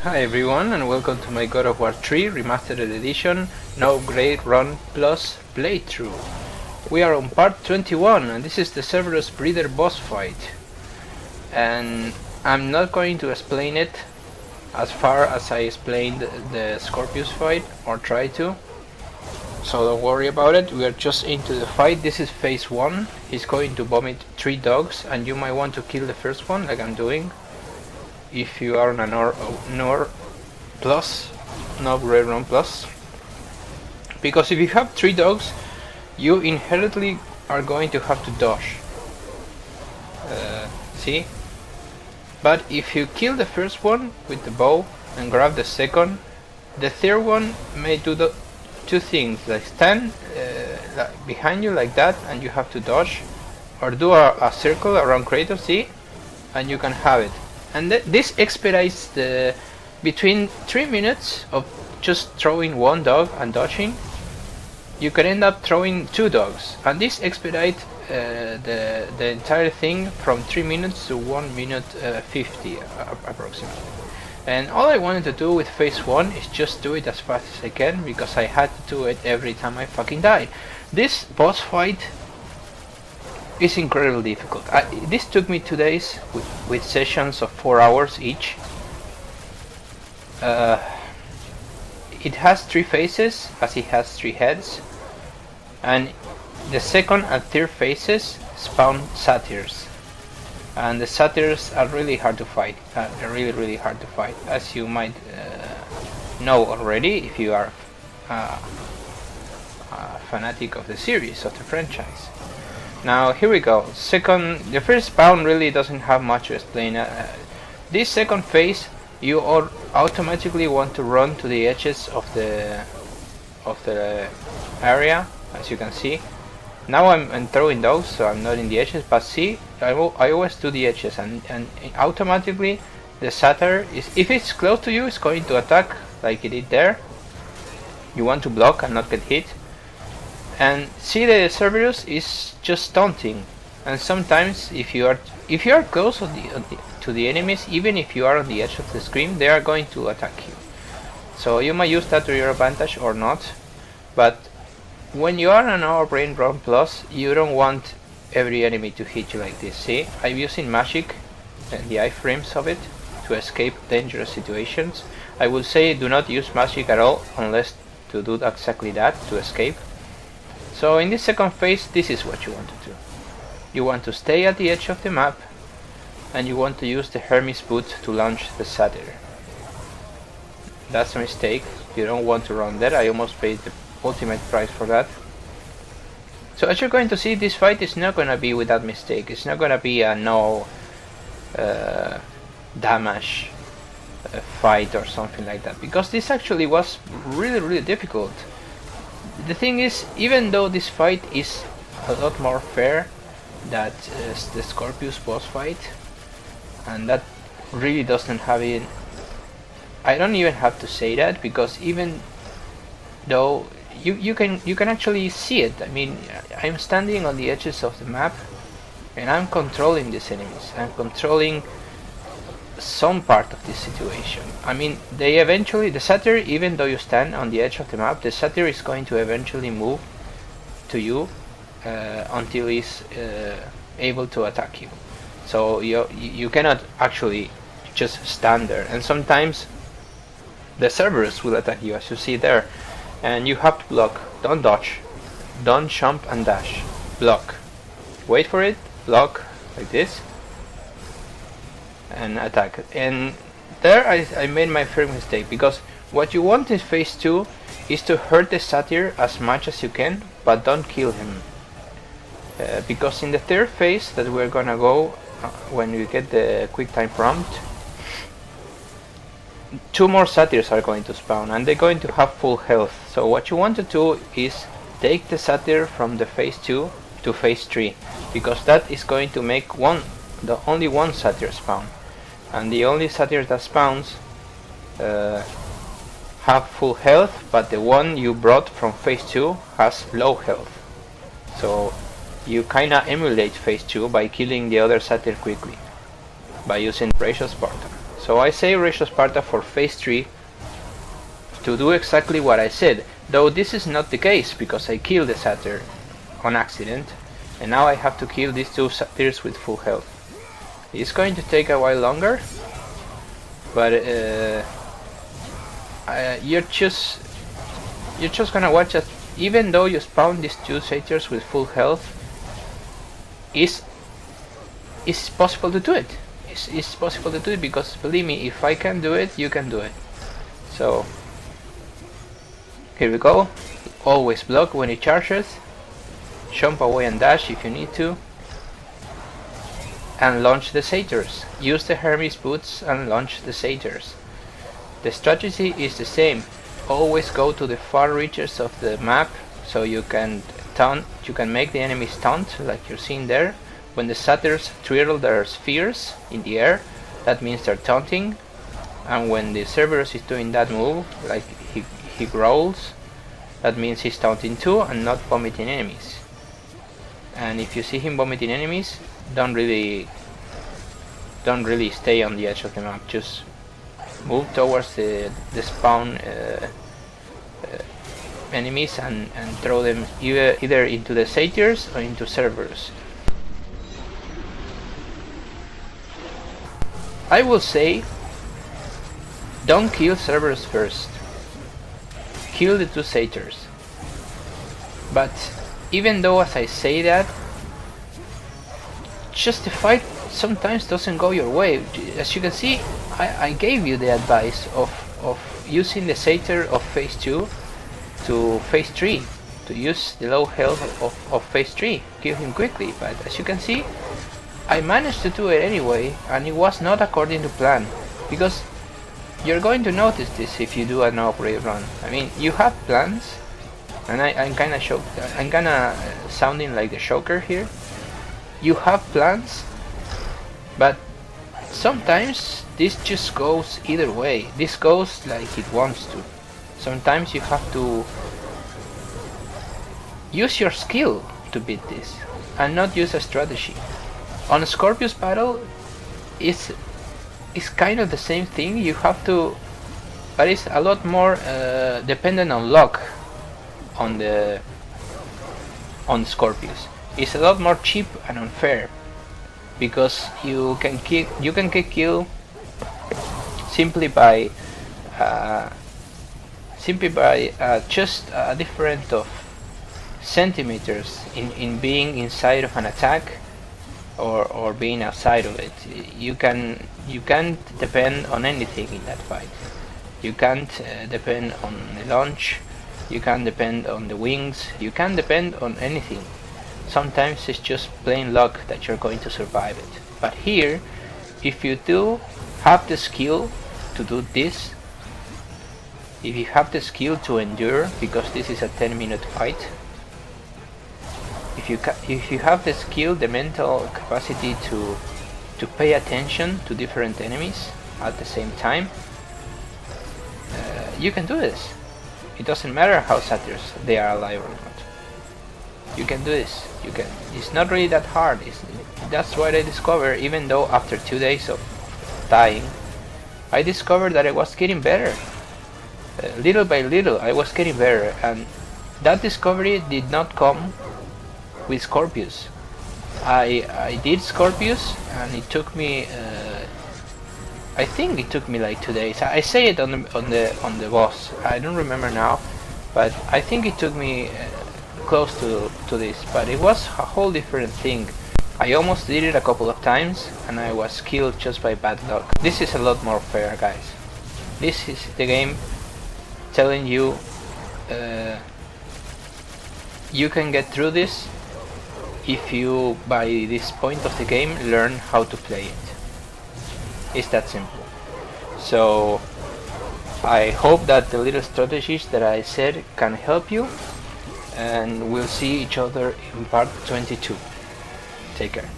Hi everyone and welcome to my God of War 3 Remastered Edition No Great Run Plus playthrough. We are on part 21 and this is the Cerberus breeder boss fight. And I'm not going to explain it as far as I explained the Scorpius fight, or try to. So don't worry about it, we are just into the fight. This is phase 1. He's going to vomit 3 dogs and you might want to kill the first one like I'm doing. If you are on an NUR plus, no Great Run plus, because if you have 3 dogs, you inherently are going to have to dodge. See? But if you kill the first one with the bow and grab the second, the third one may do the 2 things, like stand behind you like that and you have to dodge, or do a circle around Kratos, see? And you can have it. And this expedites the between 3 minutes of just throwing 1 dog and dodging. You can end up throwing 2 dogs, and this expedites the entire thing from 3 minutes to 1 minute 50 approximately. And all I wanted to do with phase 1 is just do it as fast as I can, because I had to do it every time I fucking died. This boss fight is incredibly difficult. This took me 2 days with sessions of 4 hours each. It has 3 phases, as it has 3 heads, and the second and third phases spawn satyrs, and the satyrs are really hard to fight. They're really hard to fight, as you might know already if you are a fanatic of the series, of the franchise. Now here we go. The first spawn really doesn't have much to explain. This second phase, you automatically want to run to the edges of the area, as you can see. Now I'm throwing those, so I'm not in the edges, but see, I always do the edges, and automatically the satyr is, if it's close to you, it's going to attack like it did there. You want to block and not get hit. And see, the Cerberus is just taunting, and sometimes if you are close to the enemies, even if you are on the edge of the screen, they are going to attack you. So you might use that to your advantage or not. But when you are on our Great Run plus, you don't want every enemy to hit you like this. See, I'm using magic and the iframes of it to escape dangerous situations. I will say do not use magic at all unless to do exactly that, to escape. So in this second phase, this is what you want to do. You want to stay at the edge of the map, and you want to use the Hermes boot to launch the satyr. That's a mistake. You don't want to run there. I almost paid the ultimate price for that. So as you're going to see, this fight is not going to be without mistake. It's not going to be a no damage fight or something like that, because this actually was really difficult. The thing is, even though this fight is a lot more fair than the Scorpius boss fight, and that really doesn't have it, I don't even have to say that, because even though you can actually see it. I mean, I'm standing on the edges of the map and I'm controlling these enemies. I'm controlling some part of this situation. I mean, the satyr, even though you stand on the edge of the map, the satyr is going to eventually move to you until he's able to attack you. So you cannot actually just stand there, and sometimes the Cerberus will attack you, as you see there, and you have to block. Don't dodge, don't jump and dash, block, wait for it, block like this, and attack. And there I made my first mistake, because what you want in phase 2 is to hurt the satyr as much as you can, but don't kill him, because in the third phase that we're gonna go when we get the quick time prompt, 2 more satyrs are going to spawn, and they're going to have full health. So what you want to do is take the satyr from the phase 2 to phase 3, because that is going to make only one satyr spawn, and the only satyr that spawns have full health, but the one you brought from phase 2 has low health. So you kinda emulate phase 2 by killing the other satyr quickly by using Precious Spartan. So I say ratio Sparta for phase 3 to do exactly what I said, though this is not the case because I killed the Satyr on accident and now I have to kill these two Satyrs with full health. It's going to take a while longer, but you're just gonna watch that even though you spawn these two Satyrs with full health, it's possible to do it. It's possible to do it because believe me, if I can do it, you can do it. So here we go. Always block when it charges. Jump away and dash if you need to. And launch the Satyrs. Use the Hermes boots and launch the Satyrs. The strategy is the same. Always go to the far reaches of the map so you can make the enemies taunt like you're seeing there. When the Satyrs twirl their spheres in the air, that means they're taunting. And when the Cerberus is doing that move, like he growls, that means he's taunting too and not vomiting enemies. And if you see him vomiting enemies, don't really stay on the edge of the map. Just move towards the spawn enemies and throw them either into the Satyrs or into Cerberus. I will say, don't kill Cerberus first. Kill the two Satyrs. But even though as I say that, just the fight sometimes doesn't go your way. As you can see, I gave you the advice of using the Satyr of phase 2 to phase 3, to use the low health of phase 3, kill him quickly, but as you can see, I managed to do it anyway, and it was not according to plan, because you're going to notice this if you do an upgrade run. I mean, you have plans, and I'm kinda sounding like the choker here. You have plans, but sometimes this just goes either way. This goes like it wants to. Sometimes you have to use your skill to beat this, and not use a strategy. On a Scorpius battle, it's kind of the same thing. You have to, but it's a lot more dependent on luck on Scorpius. It's a lot more cheap and unfair because you can get kill simply by just a difference of centimeters in being inside of an attack or being outside of it. You can't depend on anything in that fight. You can't depend on the launch. You can't depend on the wings. You can't depend on anything. Sometimes it's just plain luck that you're going to survive it. But here, if you do have the skill to do this, if you have the skill to endure, because this is a 10-minute fight, if you have the skill, the mental capacity to pay attention to different enemies at the same time, you can do this. It doesn't matter how satyrs they are alive or not. You can do this. You can. It's not really that hard. That's what I discovered. Even though after 2 days of dying, I discovered that I was getting better. Little by little, I was getting better, and that discovery did not come with Scorpius. I did Scorpius, and it took me. I think it took me like 2 days. I say it on the boss. I don't remember now, but I think it took me close to this. But it was a whole different thing. I almost did it a couple of times, and I was killed just by bad luck. This is a lot more fair, guys. This is the game telling you you can get through this if you, by this point of the game, learn how to play it. It's that simple. So I hope that the little strategies that I said can help you, and we'll see each other in part 22. Take care.